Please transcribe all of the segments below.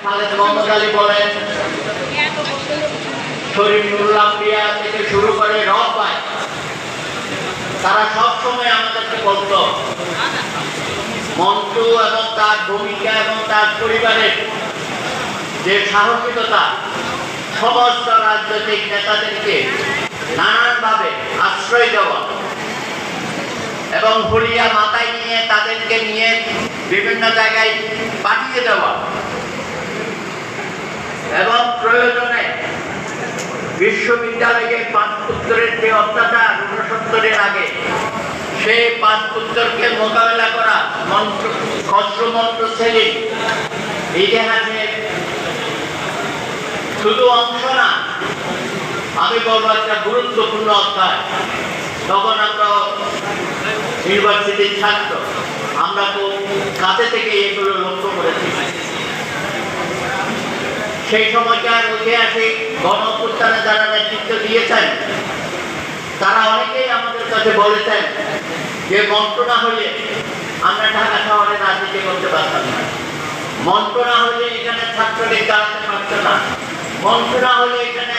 খালেদ মোহাম্মদ আলী বলেন, শরীফ নুরুল আম্বিয়া থেকে শুরু করে রব ভাই, তারা সবসময় আমাদেরকে বলতো মন্টু এবং তার ভূমিকা এবং তার পরিবারের যে সাহসিকতা সমস্ত রাজনৈতিক নেতাদেরকে নানানভাবে আশ্রয় দেওয়া এবং হুলিয়া মাথায় নিয়ে তাদেরকে নিয়ে বিভিন্ন জায়গায় পাঠিয়ে দেওয়া এবং প্রয়োজনে বিশ্ববিদ্যালয়ে 5 পুত্রের যে অত্যাচার 69-এর আগে সেই 5 পুত্রকে মোকাবেলা করা খসরু মন্টু সেলিম ইতিহাসের শুধু অংশ না, আমি বলবো একটা গুরুত্বপূর্ণ অধ্যায়। তখন আমরা ইউনিভার্সিটির ছাত্র, আমরা তো কাছে থেকে এগুলো লক্ষ্য করেছি। সেই সময়কার ঐতিহাসিক গণঅভ্যুত্থানে যারা নেতৃত্ব দিয়েছেন তারা অনেকেই আমাদের কাছে বলেছেন যে মন্ত্র না হলে আমরা ঢাকা শহরে রাজনীতি করতে পারতাম না, মন্ত্র না হলে এখানে ছাত্রলীগ দাঁড়াতে পারত না, মন্ত্র না হলে এখানে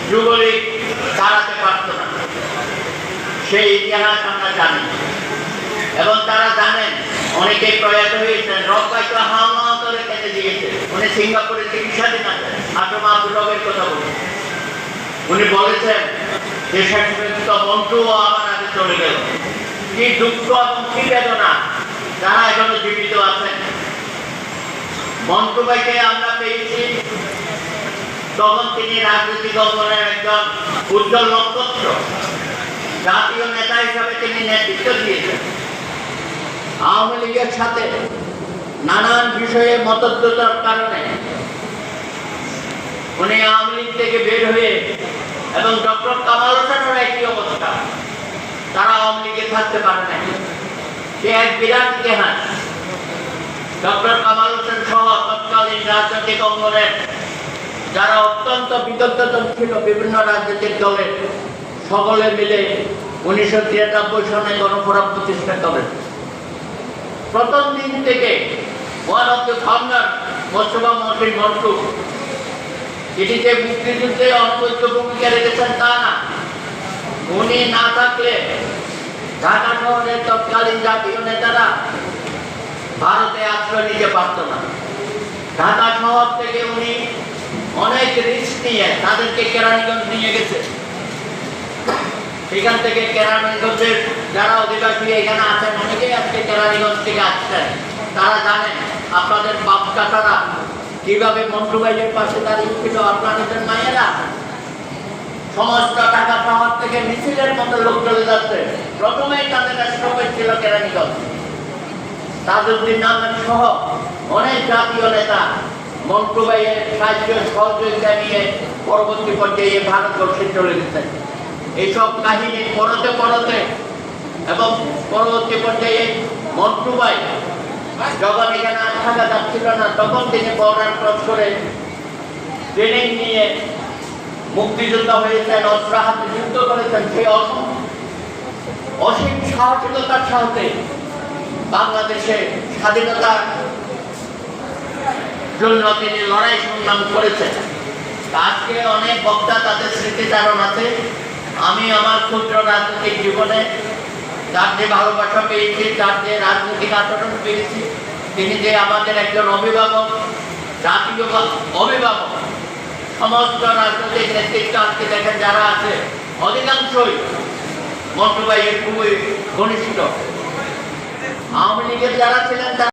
যুবলীগ দাঁড়াতে পারত না। সেই ইতিহাস আমরা জানি এবং তারা জানেন অনেকে প্রয়াত হয়েছেন। রব ভাই তো হাওয়া করে কেটে দিয়েছে। উনি সিঙ্গাপুরে চিকিৎসাধীন আছেন। আসম আব্দুর রবের কথা বলুন, উনি বলেছেন যে শেষ মন্টুও আমার আগে চলে গেল। কি দুঃখ এবং কি বেদনা, তারা এখনো জীবিত আছেন। মন্টু ভাইকে আমরা পেয়েছি তখন তিনি রাজনৈতিক অঙ্গনের একজন উজ্জ্বল নক্ষত্র, জাতীয় নেতা হিসাবে তিনি নেতৃত্ব দিয়েছেন। আওয়ামী লীগের সাথে নানান বিষয়ে মতদ্বন্দ্বের কারণে উনি আওয়ামী লীগ থেকে বের হয়ে এবং ডক্টর কামাল হোসেনের একই অবস্থা, তারা আওয়ামী লীগে থাকতে পারে না। সে এক বিরাট ইতিহাস। ডক্টর কামাল হোসেন সহ তৎকালীন রাজনৈতিক অঙ্গনের যারা অত্যন্ত বিদগ্ধজন ছিল বিভিন্ন রাজনৈতিক দলের, সকলে মিলে 1993 সনে গণফোরাম প্রতিষ্ঠা করেন। প্রথম দিন থেকে one of the founder Mostafa Mohsin Montu, তিনি যে মুক্তিযুদ্ধে অনবদ্য ভূমিকা রেখেছেন তা না, উনি না থাকলে ঢাকা শহরের তৎকালীন জাতীয় নেতারা ভারতে আশ্রয় নিতে পারত না। ঢাকা শহর থেকে উনি অনেক রিস্ক নিয়ে তাদেরকে কেরানীগঞ্জ নিয়ে গেছে। সেখান থেকে কেরানীগঞ্জের যারা অধিবাসী এখানে আছেন অনেকেই আজকে কেরানীগঞ্জ থেকে আসছেন, তারা জানেন আপনাদের বাপ চাচারা কিভাবে মন্টু ভাইয়ের পাশে দাঁড়িয়েছিল। আপনাদের মায়েরা সমস্ত ঢাকা শহর থেকে মিছিলের মতো লোক চলে যাচ্ছে। প্রথমেই তাদের স্টপেজ ছিল কেরানীগঞ্জ। তাজউদ্দিন আহমেদ সহ অনেক জাতীয় নেতা মন্টু ভাইয়ের সাহায্য সহযোগিতা নিয়ে পরবর্তী পর্যায়ে ভারতবর্ষে চলে গেছেন। এইসব কাহিনী পড়তে পড়তে এবং পরবর্তী পর্যায়ে মন্টু ভাই যখন এখানে থাকা যাচ্ছিল না, তখন তিনি বর্ডার ক্রস করে ট্রেনিং নিয়ে মুক্তিযুদ্ধ হয়েছেন, অস্ত্র হাতে যুদ্ধ করেছেন। সেই অসীম সাহসিকতার সাথে বাংলাদেশে স্বাধীনতার জন্য তিনি লড়াই সংগ্রাম করেছেন। আজকে অনেক বক্তা তাদের স্মৃতিচারণ আছে। আমি আমার ক্ষুদ্র রাজনৈতিক জীবনে তার যে ভালোবাসা পেয়েছি, তার যে রাজনৈতিক আচরণ পেয়েছি, তিনি যে আমাদের একজন অভিভাবক, জাতীয় অভিভাবক, সমস্ত রাজনৈতিক নেতৃত্ব আজকে দেখেন যারা আছে অধিকাংশই মন্টু ভাইয়ের খুবই ঘনিষ্ঠ। আওয়ামী লীগের যারা ছিলেন